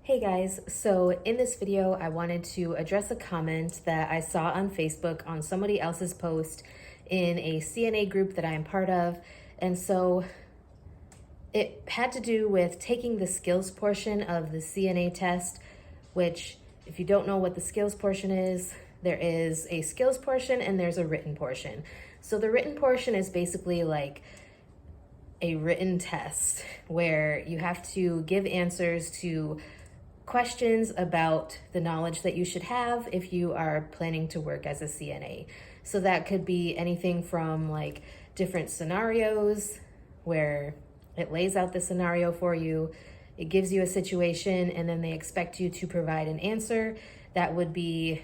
Hey guys, so in this video, I wanted to address a comment that I saw on Facebook on somebody else's post in a CNA group that I am part of. And so it had to do with taking the skills portion of the CNA test, which if you don't know what the skills portion is, there is a skills portion and there's a written portion. So the written portion is basically like a written test where you have to give answers to questions about the knowledge that you should have if you are planning to work as a CNA. So that could be anything from like different scenarios where it lays out the scenario for you, it gives you a situation, and then they expect you to provide an answer that would be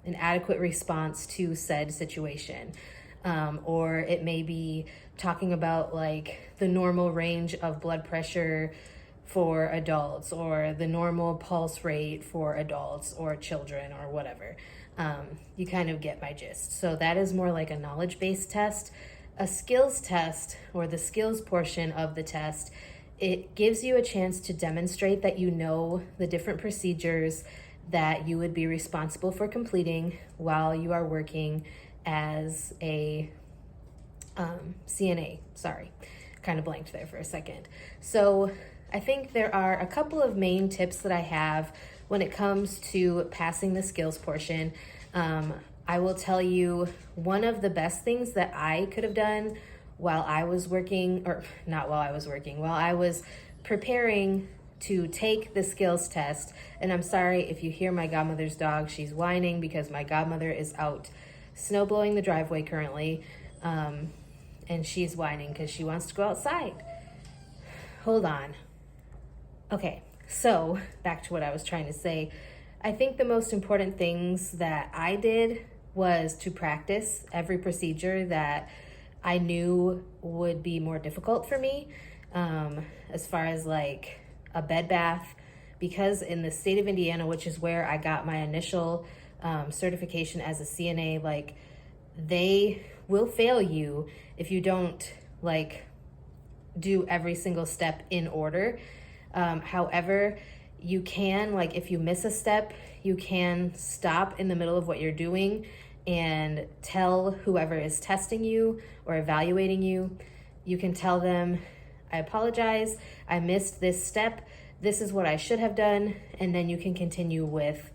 an adequate response to said situation. Or it may be talking about like the normal range of blood pressure for adults, or the normal pulse rate for adults or children or whatever. You kind of get my gist. So that is more like a knowledge-based test. A skills test, or the skills portion of the test, it gives you a chance to demonstrate that you know the different procedures that you would be responsible for completing while you are working as a CNA. Sorry, kind of blanked there for a second. So I think there are a couple of main tips that I have when it comes to passing the skills portion. I will tell you one of the best things that I could have done while I was working, or not while I was working, while I was preparing to take the skills test. And I'm sorry if you hear my godmother's dog, she's whining because my godmother is out snow blowing the driveway currently. And she's whining because she wants to go outside. Hold on. Okay, so back to what I was trying to say. I think the most important things that I did was to practice every procedure that I knew would be more difficult for me, as far as like a bed bath, because in the state of Indiana, which is where I got my initial certification as a CNA, like they will fail you if you don't like do every single step in order. However, you can, like if you miss a step, you can stop in the middle of what you're doing and tell whoever is testing you or evaluating you. You can tell them, I apologize, I missed this step, this is what I should have done, and then you can continue with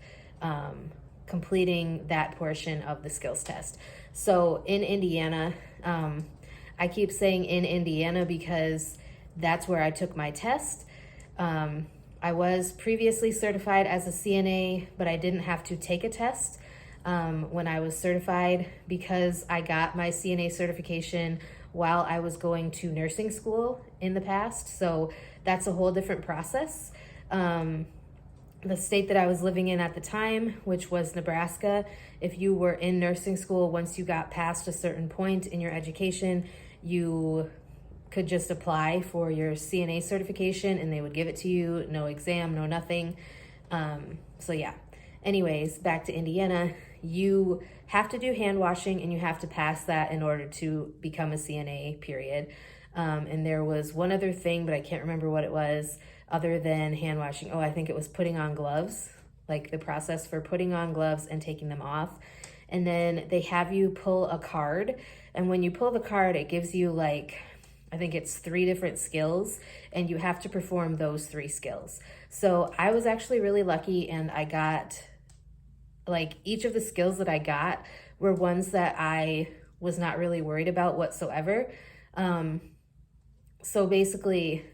completing that portion of the skills test. So in Indiana, I keep saying in Indiana because that's where I took my test. I was previously certified as a CNA, but I didn't have to take a test when I was certified because I got my CNA certification while I was going to nursing school in the past. So that's a whole different process. The state that I was living in at the time, which was Nebraska, if you were in nursing school, once you got past a certain point in your education, you could just apply for your CNA certification and they would give it to you, no exam, no nothing. So yeah, anyways, back to Indiana, you have to do hand washing and you have to pass that in order to become a CNA, period. And there was one other thing, but I can't remember what it was other than hand washing. Oh, I think it was putting on gloves, like the process for putting on gloves and taking them off. And then they have you pull a card. And when you pull the card, it gives you like, I think it's 3 different skills, and you have to perform those 3 skills. So I was actually really lucky, and I got like each of the skills that I got were ones that I was not really worried about whatsoever. So basically,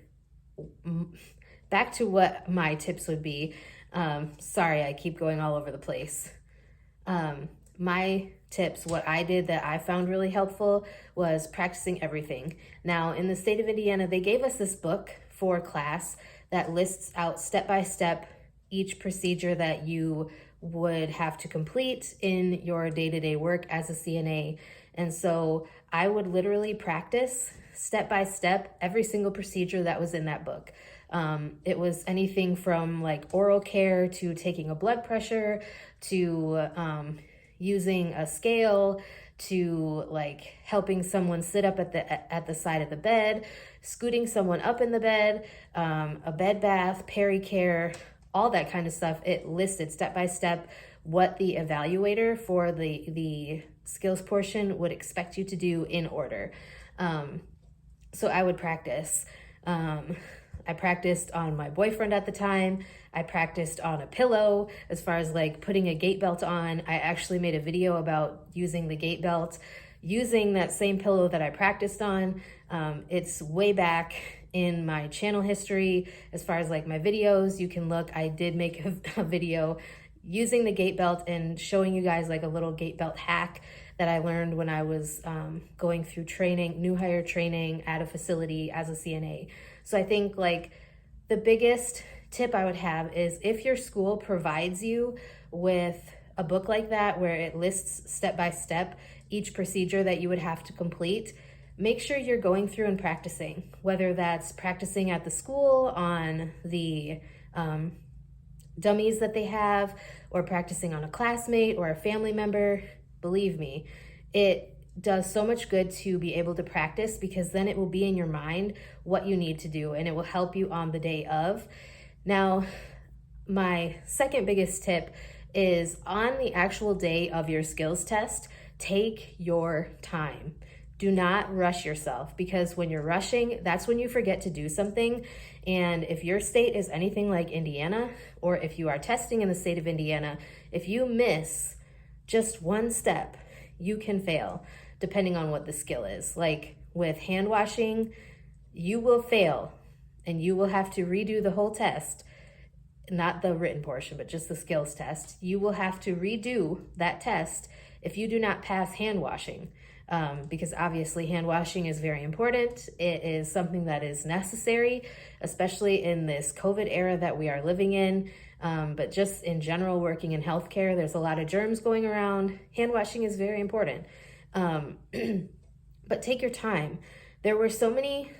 back to what my tips would be. Sorry, I keep going all over the place. My tips, what I did that I found really helpful was practicing everything. Now, in the state of Indiana, they gave us this book for class that lists out step by step each procedure that you would have to complete in your day-to-day work as a CNA. And so I would literally practice step by step every single procedure that was in that book. It was anything from like oral care to taking a blood pressure to using a scale to like helping someone sit up at the side of the bed, scooting someone up in the bed, a bed bath, pericare, all that kind of stuff. It listed step by step what the evaluator for the skills portion would expect you to do in order. So I would practice. I practiced on my boyfriend at the time. I practiced on a pillow as far as like putting a gait belt on. I actually made a video about using the gait belt, using that same pillow that I practiced on. It's way back in my channel history. As far as like my videos, you can look, I did make a video using the gait belt and showing you guys like a little gait belt hack that I learned when I was going through training, new hire training at a facility as a CNA. So I think like the biggest tip I would have is if your school provides you with a book like that where it lists step by step each procedure that you would have to complete, make sure you're going through and practicing, whether that's practicing at the school on the dummies that they have, or practicing on a classmate or a family member. Believe me, it does so much good to be able to practice, because then it will be in your mind what you need to do and it will help you on the day of. Now, my second biggest tip is on the actual day of your skills test, take your time. Do not rush yourself, because when you're rushing, that's when you forget to do something. And if your state is anything like Indiana, or if you are testing in the state of Indiana, if you miss just one step, you can fail, depending on what the skill is. Like with hand washing, you will fail and you will have to redo the whole test, not the written portion, but just the skills test. You will have to redo that test if you do not pass hand washing. Because obviously hand washing is very important. It is something that is necessary, especially in this COVID era that we are living in. But just in general, working in healthcare, there's a lot of germs going around. Hand washing is very important. But take your time. There were so many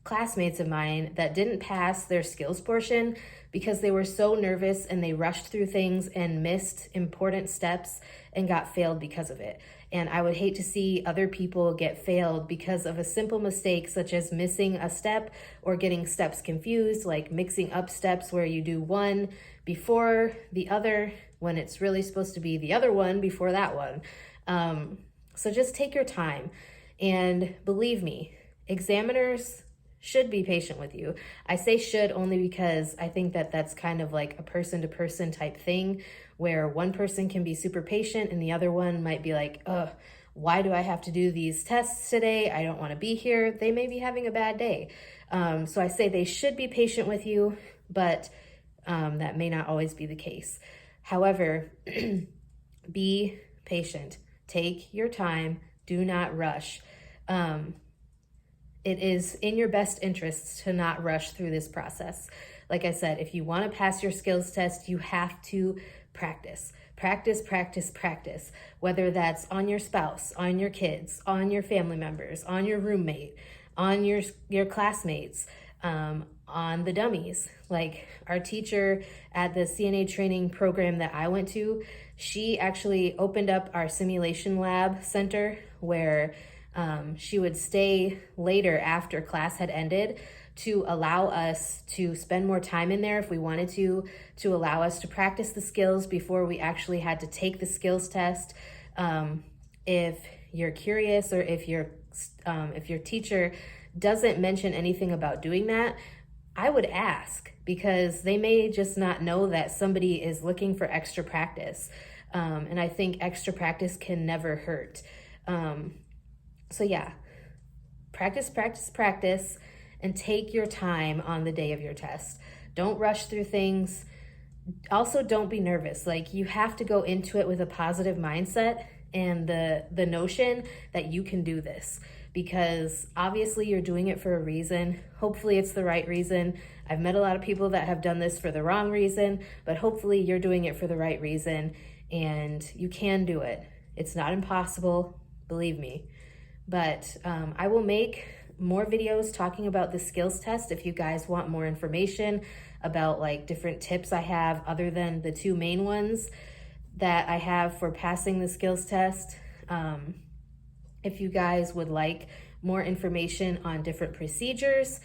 classmates of mine that didn't pass their skills portion because they were so nervous and they rushed through things and missed important steps and got failed because of it. And I would hate to see other people get failed because of a simple mistake, such as missing a step or getting steps confused, like mixing up steps where you do one before the other when it's really supposed to be the other one before that one. So just take your time. And believe me, examiners should be patient with you. I say should only because I think that that's kind of like a person-to-person type thing, where one person can be super patient and the other one might be like, ugh, why do I have to do these tests today? I don't want to be here. They may be having a bad day. So I say they should be patient with you, but that may not always be the case. However, be patient. Take your time. Do not rush. It is in your best interests to not rush through this process. Like I said, if you want to pass your skills test, you have to practice. Practice, practice, practice. Whether that's on your spouse, on your kids, on your family members, on your roommate, on your classmates, on the dummies. Like our teacher at the CNA training program that I went to, she actually opened up our simulation lab center where she would stay later after class had ended to allow us to spend more time in there if we wanted to allow us to practice the skills before we actually had to take the skills test. If you're curious, or if your teacher doesn't mention anything about doing that, I would ask, because they may just not know that somebody is looking for extra practice. And I think extra practice can never hurt. So yeah, practice, practice, practice, and take your time on the day of your test. Don't rush through things. Also, don't be nervous. Like, you have to go into it with a positive mindset and the notion that you can do this, because obviously you're doing it for a reason. Hopefully it's the right reason. I've met a lot of people that have done this for the wrong reason, but hopefully you're doing it for the right reason, and you can do it. It's not impossible, believe me. But I will make more videos talking about the skills test if you guys want more information about like different tips I have other than the two main ones that I have for passing the skills test. If you guys would like more information on different procedures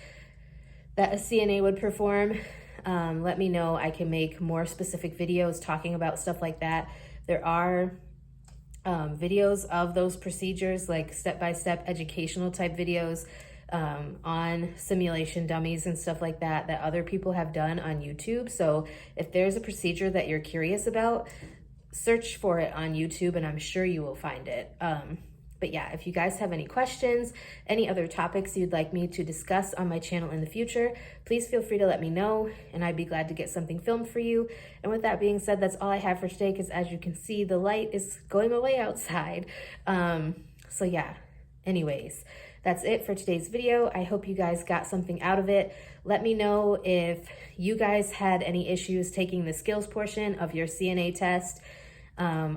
that a CNA would perform, let me know. I can make more specific videos talking about stuff like that. There are videos of those procedures, like step-by-step educational type videos on simulation dummies and stuff like that other people have done on YouTube. So if there's a procedure that you're curious about, search for it on YouTube and I'm sure you will find it. But yeah, if you guys have any questions, any other topics you'd like me to discuss on my channel in the future, please feel free to let me know and I'd be glad to get something filmed for you. And with that being said, that's all I have for today, because as you can see, the light is going away outside. So yeah, anyways, that's it for today's video. I hope you guys got something out of it. Let me know if you guys had any issues taking the skills portion of your CNA test.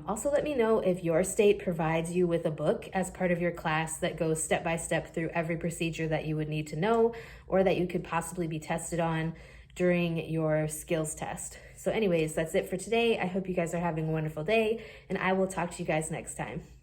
Also, let me know if your state provides you with a book as part of your class that goes step by step through every procedure that you would need to know or that you could possibly be tested on during your skills test. So anyways, that's it for today. I hope you guys are having a wonderful day and I will talk to you guys next time.